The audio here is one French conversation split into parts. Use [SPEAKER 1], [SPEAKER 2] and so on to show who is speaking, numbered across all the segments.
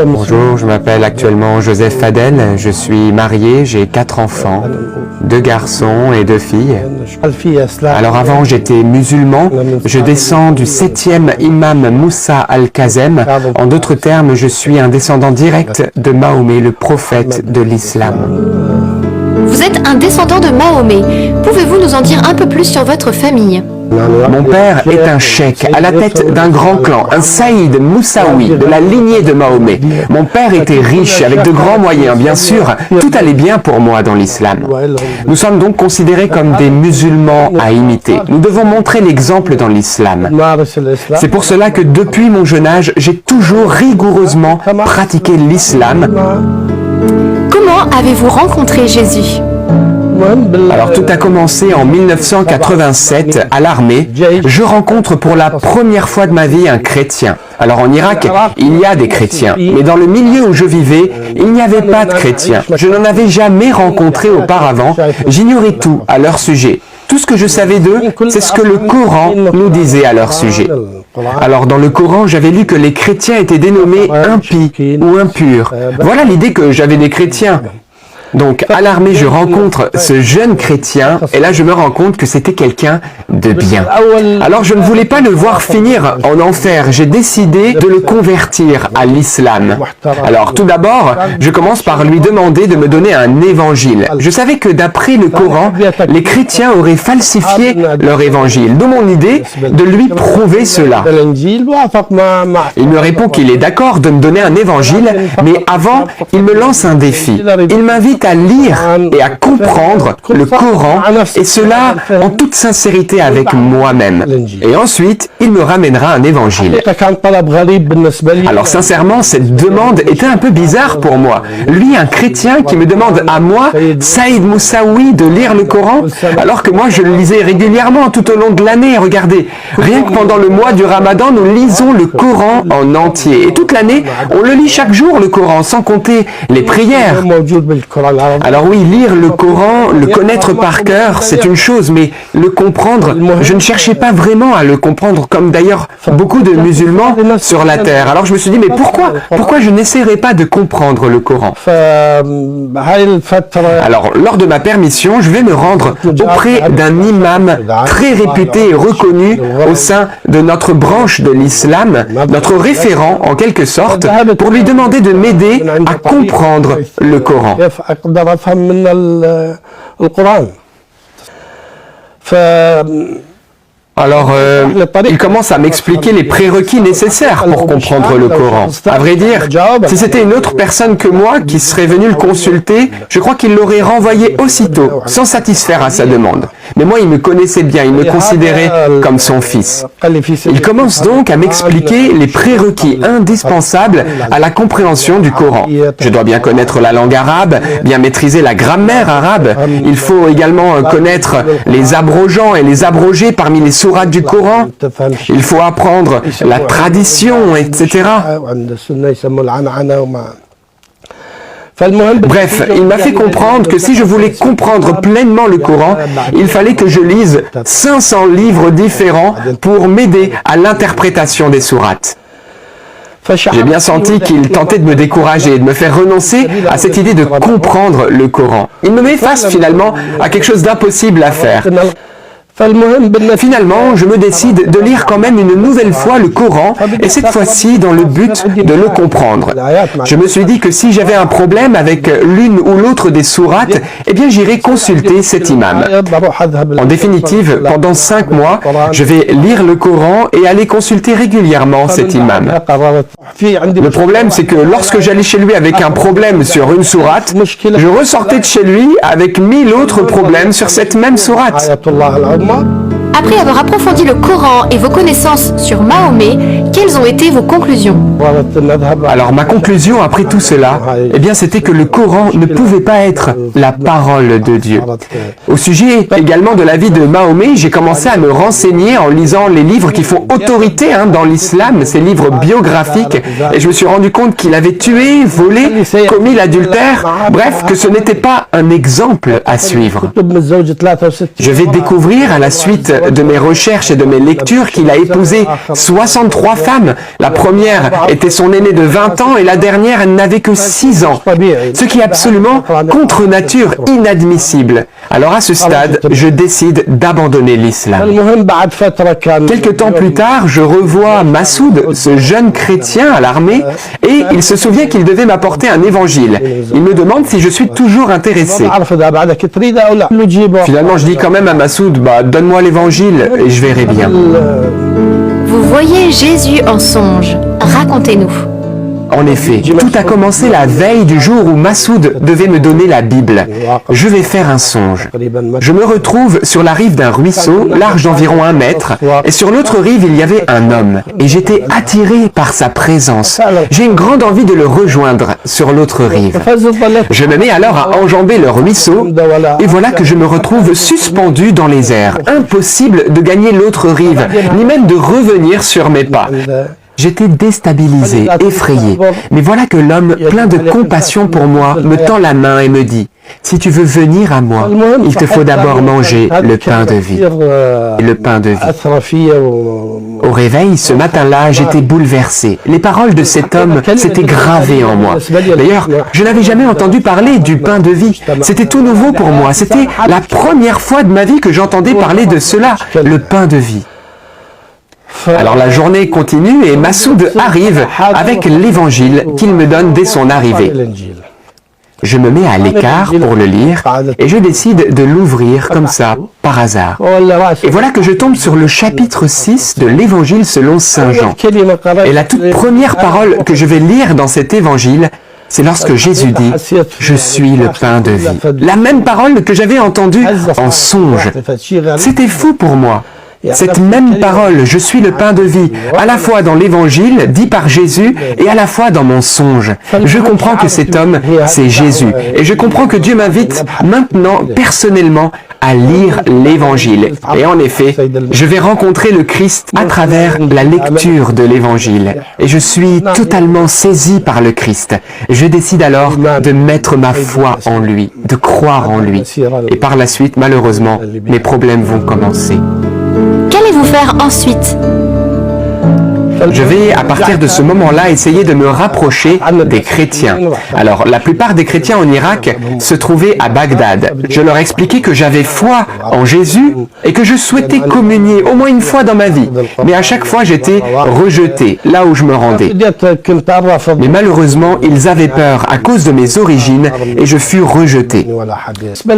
[SPEAKER 1] Bonjour, je m'appelle actuellement Joseph Fadel, je suis marié, j'ai 4 enfants, 2 garçons et 2 filles. Alors avant j'étais musulman, je descends du 7e imam Moussa al-Kazem. En d'autres termes, je suis un descendant direct de Mahomet, le prophète de l'islam.
[SPEAKER 2] Vous êtes un descendant de Mahomet. Pouvez-vous nous en dire un peu plus sur votre famille?
[SPEAKER 1] Mon père est un cheikh à la tête d'un grand clan, un Saïd Moussaoui de la lignée de Mahomet. Mon père était riche, avec de grands moyens, bien sûr. Tout allait bien pour moi dans l'islam. Nous sommes donc considérés comme des musulmans à imiter. Nous devons montrer l'exemple dans l'islam. C'est pour cela que depuis mon jeune âge, j'ai toujours rigoureusement pratiqué l'islam.
[SPEAKER 2] Comment avez-vous rencontré Jésus?
[SPEAKER 1] Alors tout a commencé en 1987 à l'armée. Je rencontre pour la première fois de ma vie un chrétien. Alors en Irak, il y a des chrétiens, mais dans le milieu où je vivais, il n'y avait pas de chrétiens. Je n'en avais jamais rencontré auparavant. J'ignorais tout à leur sujet. Tout ce que je savais d'eux, c'est ce que le Coran nous disait à leur sujet. Alors dans le Coran, j'avais lu que les chrétiens étaient dénommés impies ou impurs. Voilà l'idée que j'avais des chrétiens. Donc, à l'armée, je rencontre ce jeune chrétien, et là, je me rends compte que c'était quelqu'un de bien. Alors, je ne voulais pas le voir finir en enfer. J'ai décidé de le convertir à l'islam. Alors, tout d'abord, je commence par lui demander de me donner un évangile. Je savais que d'après le Coran, les chrétiens auraient falsifié leur évangile. D'où mon idée de lui prouver cela. Il me répond qu'il est d'accord de me donner un évangile, mais avant, il me lance un défi. Il m'invite à lire et à comprendre le Coran, et cela en toute sincérité avec moi-même. Et ensuite, il me ramènera un évangile. Alors sincèrement, cette demande était un peu bizarre pour moi. Lui, un chrétien qui me demande à moi, Saïd Moussaoui, de lire le Coran, alors que moi je le lisais régulièrement tout au long de l'année. Regardez, rien que pendant le mois du Ramadan, nous lisons le Coran en entier. Et toute l'année, on le lit chaque jour, le Coran, sans compter les prières. Alors oui, lire le Coran, le connaître par cœur, c'est une chose, mais le comprendre, je ne cherchais pas vraiment à le comprendre, comme d'ailleurs beaucoup de musulmans sur la terre. Alors je me suis dit, mais pourquoi je n'essaierai pas de comprendre le Coran? Alors, lors de ma permission, je vais me rendre auprès d'un imam très réputé et reconnu au sein de notre branche de l'islam, notre référent en quelque sorte, pour lui demander de m'aider à comprendre le Coran. Alors, il commence à m'expliquer les prérequis nécessaires pour comprendre le Coran. À vrai dire, si c'était une autre personne que moi qui serait venue le consulter, je crois qu'il l'aurait renvoyé aussitôt, sans satisfaire à sa demande. Mais moi, il me connaissait bien, il me considérait comme son fils. Il commence donc à m'expliquer les prérequis indispensables à la compréhension du Coran. Je dois bien connaître la langue arabe, bien maîtriser la grammaire arabe. Il faut également connaître les abrogeants et les abrogés parmi les sourates du Coran. Il faut apprendre la tradition, etc. Bref, il m'a fait comprendre que si je voulais comprendre pleinement le Coran, il fallait que je lise 500 livres différents pour m'aider à l'interprétation des sourates. J'ai bien senti qu'il tentait de me décourager, de me faire renoncer à cette idée de comprendre le Coran. Il me met face finalement à quelque chose d'impossible à faire. Finalement, je me décide de lire quand même une nouvelle fois le Coran, et cette fois-ci dans le but de le comprendre. Je me suis dit que si j'avais un problème avec l'une ou l'autre des sourates, eh bien j'irai consulter cet imam. En définitive, pendant 5 mois, je vais lire le Coran et aller consulter régulièrement cet imam. Le problème, c'est que lorsque j'allais chez lui avec un problème sur une sourate, je ressortais de chez lui avec 1000 autres problèmes sur cette même sourate.
[SPEAKER 2] Après avoir approfondi le Coran et vos connaissances sur Mahomet, quelles ont été vos conclusions?
[SPEAKER 1] Alors ma conclusion après tout cela, eh bien c'était que le Coran ne pouvait pas être la parole de Dieu. Au sujet également de la vie de Mahomet, j'ai commencé à me renseigner en lisant les livres qui font autorité dans l'islam, ces livres biographiques, et je me suis rendu compte qu'il avait tué, volé, commis l'adultère, bref, que ce n'était pas un exemple à suivre. Je vais découvrir à la suite de mes recherches et de mes lectures qu'il a épousé 63 femmes. La première était son aînée de 20 ans et la dernière, elle n'avait que 6 ans. Ce qui est absolument contre nature, inadmissible. Alors à ce stade, je décide d'abandonner l'islam. Quelque temps plus tard, je revois Massoud, ce jeune chrétien à l'armée, et il se souvient qu'il devait m'apporter un évangile. Il me demande si je suis toujours intéressé. Finalement, je dis quand même à Massoud, donne-moi l'évangile et je verrai bien.
[SPEAKER 2] Vous voyez Jésus en songe. Racontez-nous.
[SPEAKER 1] En effet, tout a commencé la veille du jour où Massoud devait me donner la Bible. Je vais faire un songe. Je me retrouve sur la rive d'un ruisseau, large d'environ 1 mètre, et sur l'autre rive, il y avait un homme. Et j'étais attiré par sa présence. J'ai une grande envie de le rejoindre sur l'autre rive. Je me mets alors à enjamber le ruisseau, et voilà que je me retrouve suspendu dans les airs. Impossible de gagner l'autre rive, ni même de revenir sur mes pas. J'étais déstabilisé, effrayé. Mais voilà que l'homme, plein de compassion pour moi, me tend la main et me dit « Si tu veux venir à moi, il te faut d'abord manger le pain de vie. » Le pain de vie. Au réveil, ce matin-là, j'étais bouleversé. Les paroles de cet homme s'étaient gravées en moi. D'ailleurs, je n'avais jamais entendu parler du pain de vie. C'était tout nouveau pour moi. C'était la première fois de ma vie que j'entendais parler de cela, le pain de vie. Alors la journée continue et Massoud arrive avec l'évangile qu'il me donne dès son arrivée. Je me mets à l'écart pour le lire et je décide de l'ouvrir comme ça, par hasard. Et voilà que je tombe sur le chapitre 6 de l'évangile selon Saint Jean. Et la toute première parole que je vais lire dans cet évangile, c'est lorsque Jésus dit « Je suis le pain de vie ». La même parole que j'avais entendue en songe. C'était fou pour moi. Cette même parole, je suis le pain de vie, à la fois dans l'évangile, dit par Jésus, et à la fois dans mon songe. Je comprends que cet homme, c'est Jésus. Et je comprends que Dieu m'invite maintenant, personnellement, à lire l'évangile. Et en effet, je vais rencontrer le Christ à travers la lecture de l'évangile. Et je suis totalement saisi par le Christ. Je décide alors de mettre ma foi en lui, de croire en lui. Et par la suite, malheureusement, mes problèmes vont commencer.
[SPEAKER 2] Qu'allez-vous faire ensuite?
[SPEAKER 1] Je vais, à partir de ce moment-là, essayer de me rapprocher des chrétiens. Alors, la plupart des chrétiens en Irak se trouvaient à Bagdad. Je leur expliquais que j'avais foi en Jésus et que je souhaitais communier au moins une fois dans ma vie. Mais à chaque fois, j'étais rejeté là où je me rendais. Mais malheureusement, ils avaient peur à cause de mes origines et je fus rejeté.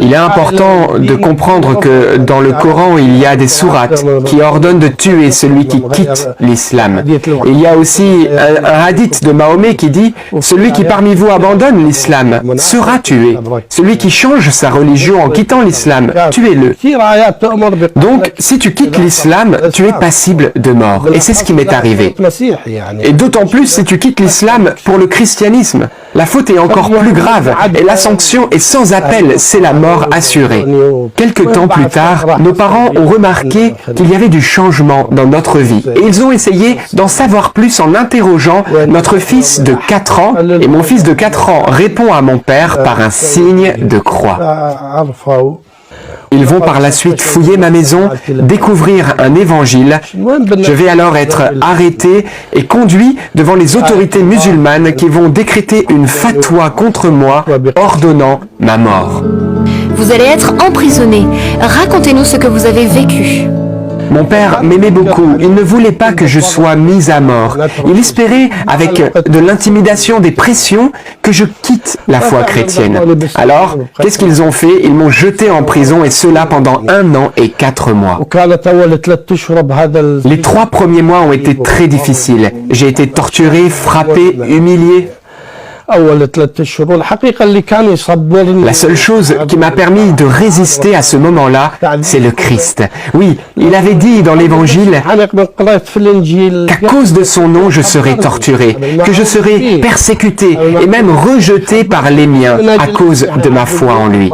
[SPEAKER 1] Il est important de comprendre que dans le Coran, il y a des sourates qui ordonnent de tuer celui qui quitte l'islam. Il y a aussi un hadith de Mahomet qui dit « Celui qui parmi vous abandonne l'islam sera tué. Celui qui change sa religion en quittant l'islam, tuez-le. » Donc, si tu quittes l'islam, tu es passible de mort. Et c'est ce qui m'est arrivé. Et d'autant plus si tu quittes l'islam pour le christianisme. La faute est encore plus grave et la sanction est sans appel, c'est la mort assurée. Quelque temps plus tard, nos parents ont remarqué qu'il y avait du changement dans notre vie et ils ont essayé d'en savoir plus en interrogeant notre fils de 4 ans et mon fils de 4 ans répond à mon père par un signe de croix. Ils vont par la suite fouiller ma maison, découvrir un évangile. Je vais alors être arrêté et conduit devant les autorités musulmanes qui vont décréter une fatwa contre moi, ordonnant ma mort.
[SPEAKER 2] Vous allez être emprisonné. Racontez-nous ce que vous avez vécu.
[SPEAKER 1] Mon père m'aimait beaucoup, il ne voulait pas que je sois mis à mort. Il espérait, avec de l'intimidation, des pressions, que je quitte la foi chrétienne. Alors, qu'est-ce qu'ils ont fait? Ils m'ont jeté en prison et cela pendant 1 an et 4 mois. Les 3 premiers mois ont été très difficiles. J'ai été torturé, frappé, humilié. La seule chose qui m'a permis de résister à ce moment-là, c'est le Christ. Oui, il avait dit dans l'Évangile qu'à cause de son nom, je serai torturé, que je serai persécuté et même rejeté par les miens à cause de ma foi en lui.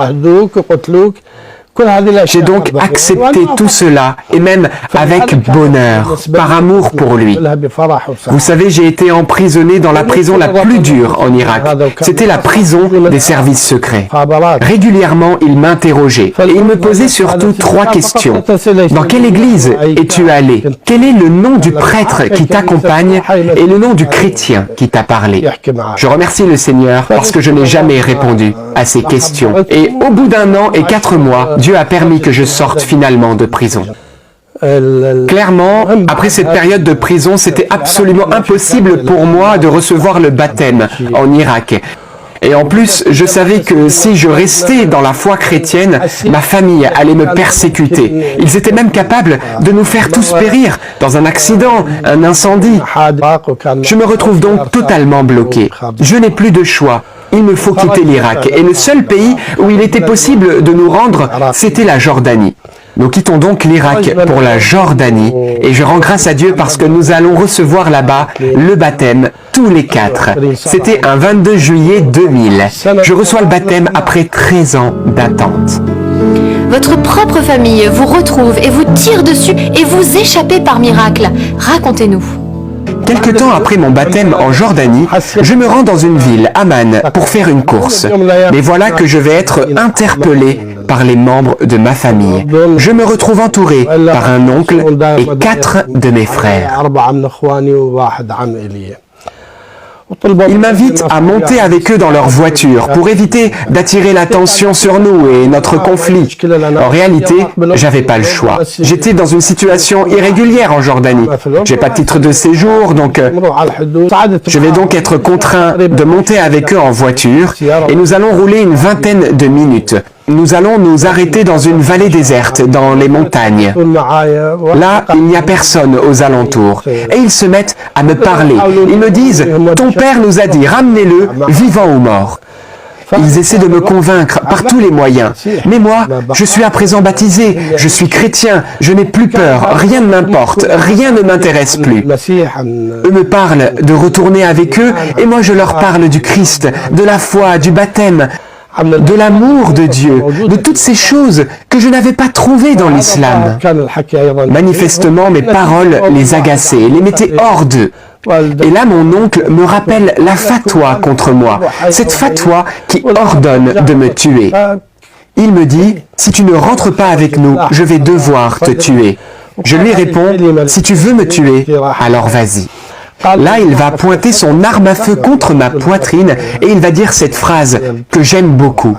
[SPEAKER 1] J'ai donc accepté tout cela, et même avec bonheur, par amour pour lui. Vous savez, j'ai été emprisonné dans la prison la plus dure en Irak. C'était la prison des services secrets. Régulièrement, il m'interrogeait, et il me posait surtout 3 questions. Dans quelle église es-tu allé? Quel est le nom du prêtre qui t'accompagne et le nom du chrétien qui t'a parlé? Je remercie le Seigneur parce que je n'ai jamais répondu à ces questions. Et au bout d'1 an et 4 mois, Dieu a permis que je sorte finalement de prison. Clairement, après cette période de prison, c'était absolument impossible pour moi de recevoir le baptême en Irak. Et en plus, je savais que si je restais dans la foi chrétienne, ma famille allait me persécuter. Ils étaient même capables de nous faire tous périr dans un accident, un incendie. Je me retrouve donc totalement bloqué. Je n'ai plus de choix. Il me faut quitter l'Irak. Et le seul pays où il était possible de nous rendre, c'était la Jordanie. Nous quittons donc l'Irak pour la Jordanie et je rends grâce à Dieu parce que nous allons recevoir là-bas le baptême tous les 4. C'était un 22 juillet 2000. Je reçois le baptême après 13 ans d'attente.
[SPEAKER 2] Votre propre famille vous retrouve et vous tire dessus et vous échappez par miracle. Racontez-nous.
[SPEAKER 1] Quelque temps après mon baptême en Jordanie, je me rends dans une ville, Amman, pour faire une course. Mais voilà que je vais être interpellé par les membres de ma famille. Je me retrouve entouré par un oncle et 4 de mes frères. Ils m'invitent à monter avec eux dans leur voiture pour éviter d'attirer l'attention sur nous et notre conflit. En réalité, j'avais pas le choix. J'étais dans une situation irrégulière en Jordanie. J'ai pas de titre de séjour, donc je vais donc être contraint de monter avec eux en voiture et nous allons rouler une vingtaine de minutes. Nous allons nous arrêter dans une vallée déserte, dans les montagnes. Là, il n'y a personne aux alentours. Et ils se mettent à me parler. Ils me disent, « Ton père nous a dit, ramenez-le, vivant ou mort. » Ils essaient de me convaincre par tous les moyens. Mais moi, je suis à présent baptisé, je suis chrétien, je n'ai plus peur, rien ne m'importe, rien ne m'intéresse plus. Eux me parlent de retourner avec eux, et moi je leur parle du Christ, de la foi, du baptême, de l'amour de Dieu, de toutes ces choses que je n'avais pas trouvées dans l'islam. Manifestement, mes paroles les agaçaient, les mettaient hors d'eux. Et là, mon oncle me rappelle la fatwa contre moi, cette fatwa qui ordonne de me tuer. Il me dit, si tu ne rentres pas avec nous, je vais devoir te tuer. Je lui réponds, si tu veux me tuer, alors vas-y. Là, il va pointer son arme à feu contre ma poitrine et il va dire cette phrase que j'aime beaucoup.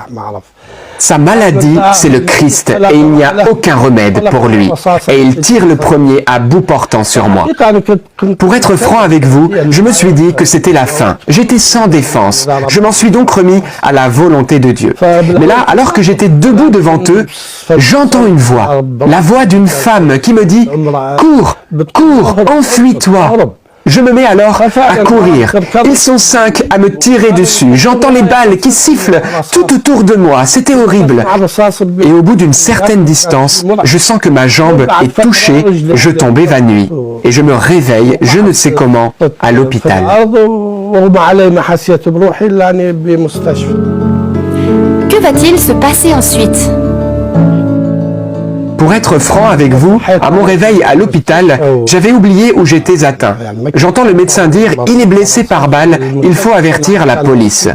[SPEAKER 1] Sa maladie, c'est le Christ et il n'y a aucun remède pour lui. Et il tire le premier à bout portant sur moi. Pour être franc avec vous, je me suis dit que c'était la fin. J'étais sans défense. Je m'en suis donc remis à la volonté de Dieu. Mais là, alors que j'étais debout devant eux, j'entends une voix. La voix d'une femme qui me dit « Cours, cours, enfuis-toi !» Je me mets alors à courir. Ils sont 5 à me tirer dessus. J'entends les balles qui sifflent tout autour de moi. C'était horrible. Et au bout d'une certaine distance, je sens que ma jambe est touchée. Je tombe évanoui. Et je me réveille, je ne sais comment, à l'hôpital.
[SPEAKER 2] Que va-t-il se passer ensuite ?
[SPEAKER 1] Pour être franc avec vous, à mon réveil à l'hôpital, j'avais oublié où j'étais atteint. J'entends le médecin dire « Il est blessé par balle, il faut avertir la police ».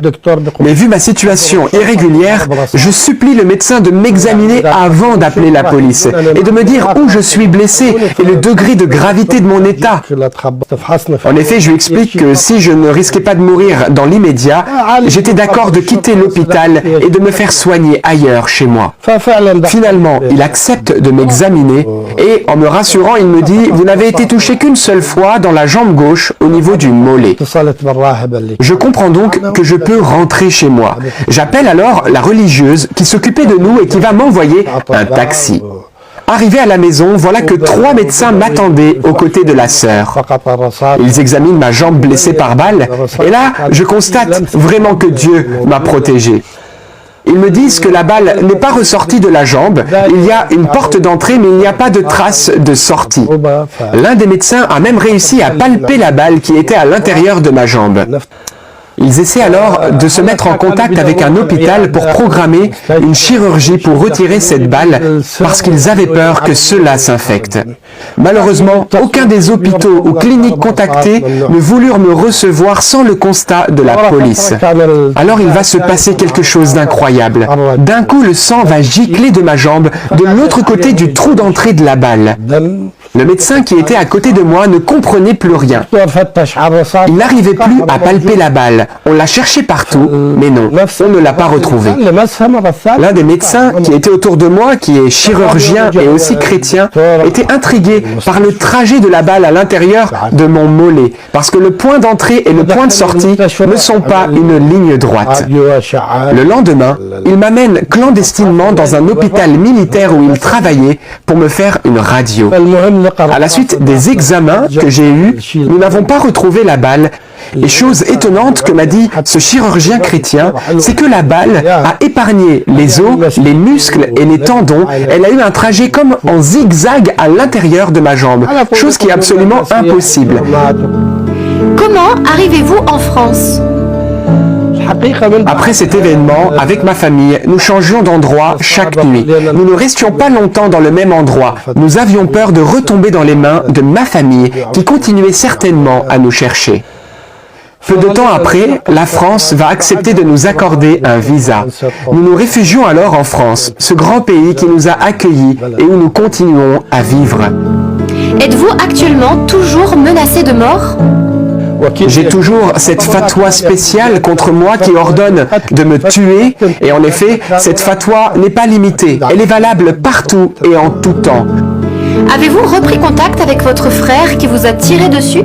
[SPEAKER 1] Mais vu ma situation irrégulière, je supplie le médecin de m'examiner avant d'appeler la police et de me dire où je suis blessé et le degré de gravité de mon état. En effet, je lui explique que si je ne risquais pas de mourir dans l'immédiat, j'étais d'accord de quitter l'hôpital et de me faire soigner ailleurs chez moi. Finalement, il accepte de m'examiner et en me rassurant, il me dit « Vous n'avez été touché qu'une seule fois dans la jambe gauche au niveau du mollet ». Je comprends donc que je peux rentrer chez moi. J'appelle alors la religieuse qui s'occupait de nous et qui va m'envoyer un taxi. Arrivé à la maison, voilà que 3 médecins m'attendaient aux côtés de la sœur. Ils examinent ma jambe blessée par balle et là, je constate vraiment que Dieu m'a protégé. Ils me disent que la balle n'est pas ressortie de la jambe, il y a une porte d'entrée mais il n'y a pas de trace de sortie. L'un des médecins a même réussi à palper la balle qui était à l'intérieur de ma jambe. Ils essaient alors de se mettre en contact avec un hôpital pour programmer une chirurgie pour retirer cette balle parce qu'ils avaient peur que cela s'infecte. Malheureusement, aucun des hôpitaux ou cliniques contactés ne voulurent me recevoir sans le constat de la police. Alors il va se passer quelque chose d'incroyable. D'un coup, le sang va gicler de ma jambe de l'autre côté du trou d'entrée de la balle. Le médecin qui était à côté de moi ne comprenait plus rien. Il n'arrivait plus à palper la balle. On l'a cherché partout, mais non, on ne l'a pas retrouvée. L'un des médecins qui était autour de moi, qui est chirurgien et aussi chrétien, était intrigué par le trajet de la balle à l'intérieur de mon mollet, parce que le point d'entrée et le point de sortie ne sont pas une ligne droite. Le lendemain, il m'amène clandestinement dans un hôpital militaire où il travaillait pour me faire une radio. À la suite des examens que j'ai eus, nous n'avons pas retrouvé la balle. Et chose étonnante que m'a dit ce chirurgien chrétien, c'est que la balle a épargné les os, les muscles et les tendons. Elle a eu un trajet comme en zigzag à l'intérieur de ma jambe, chose qui est absolument impossible.
[SPEAKER 2] Comment arrivez-vous en France?
[SPEAKER 1] Après cet événement, avec ma famille, nous changions d'endroit chaque nuit. Nous ne restions pas longtemps dans le même endroit. Nous avions peur de retomber dans les mains de ma famille, qui continuait certainement à nous chercher. Peu de temps après, la France va accepter de nous accorder un visa. Nous nous réfugions alors en France, ce grand pays qui nous a accueillis et où nous continuons à vivre.
[SPEAKER 2] Êtes-vous actuellement toujours menacé de mort?
[SPEAKER 1] J'ai toujours cette fatwa spéciale contre moi qui ordonne de me tuer et en effet, cette fatwa n'est pas limitée. Elle est valable partout et en tout temps.
[SPEAKER 2] Avez-vous repris contact avec votre frère qui vous a tiré dessus?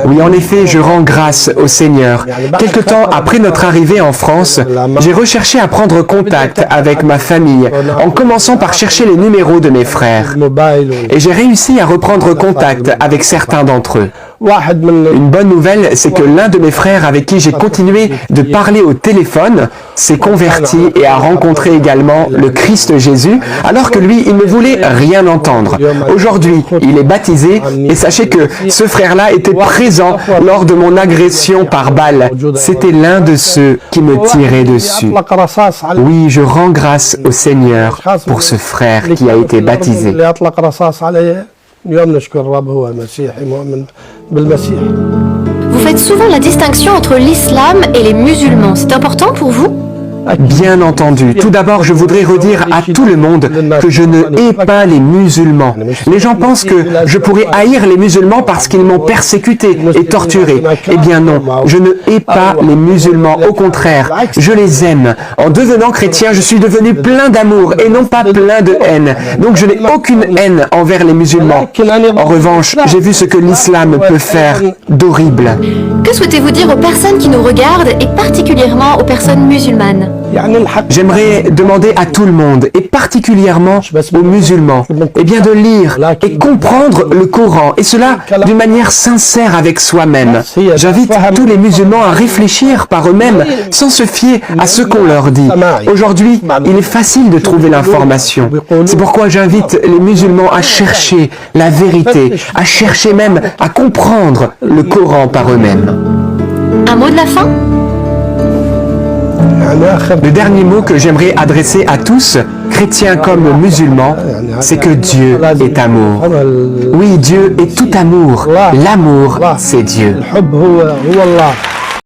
[SPEAKER 1] Oui, en effet, je rends grâce au Seigneur. Quelque temps après notre arrivée en France, j'ai recherché à prendre contact avec ma famille, en commençant par chercher les numéros de mes frères. Et j'ai réussi à reprendre contact avec certains d'entre eux. Une bonne nouvelle, c'est que l'un de mes frères avec qui j'ai continué de parler au téléphone s'est converti et a rencontré également le Christ Jésus, alors que lui, il ne voulait rien entendre. Aujourd'hui, il est baptisé et sachez que ce frère-là était présent lors de mon agression par balle. C'était l'un de ceux qui me tiraient dessus. Oui, je rends grâce au Seigneur pour ce frère qui a été baptisé.
[SPEAKER 2] Vous faites souvent la distinction entre l'islam et les musulmans. C'est important pour vous?
[SPEAKER 1] Bien entendu. Tout d'abord, je voudrais redire à tout le monde que je ne hais pas les musulmans. Les gens pensent que je pourrais haïr les musulmans parce qu'ils m'ont persécuté et torturé. Eh bien non, je ne hais pas les musulmans. Au contraire, je les aime. En devenant chrétien, je suis devenu plein d'amour et non pas plein de haine. Donc je n'ai aucune haine envers les musulmans. En revanche, j'ai vu ce que l'islam peut faire d'horrible.
[SPEAKER 2] Que souhaitez-vous dire aux personnes qui nous regardent et particulièrement aux personnes musulmanes?
[SPEAKER 1] J'aimerais demander à tout le monde, et particulièrement aux musulmans, eh bien de lire et comprendre le Coran, et cela d'une manière sincère avec soi-même. J'invite tous les musulmans à réfléchir par eux-mêmes, sans se fier à ce qu'on leur dit. Aujourd'hui, il est facile de trouver l'information. C'est pourquoi j'invite les musulmans à chercher la vérité, à chercher même à comprendre le Coran par eux-mêmes.
[SPEAKER 2] Un mot de la fin?
[SPEAKER 1] Le dernier mot que j'aimerais adresser à tous, chrétiens comme musulmans, c'est que Dieu est amour. Oui, Dieu est tout amour. L'amour, c'est Dieu.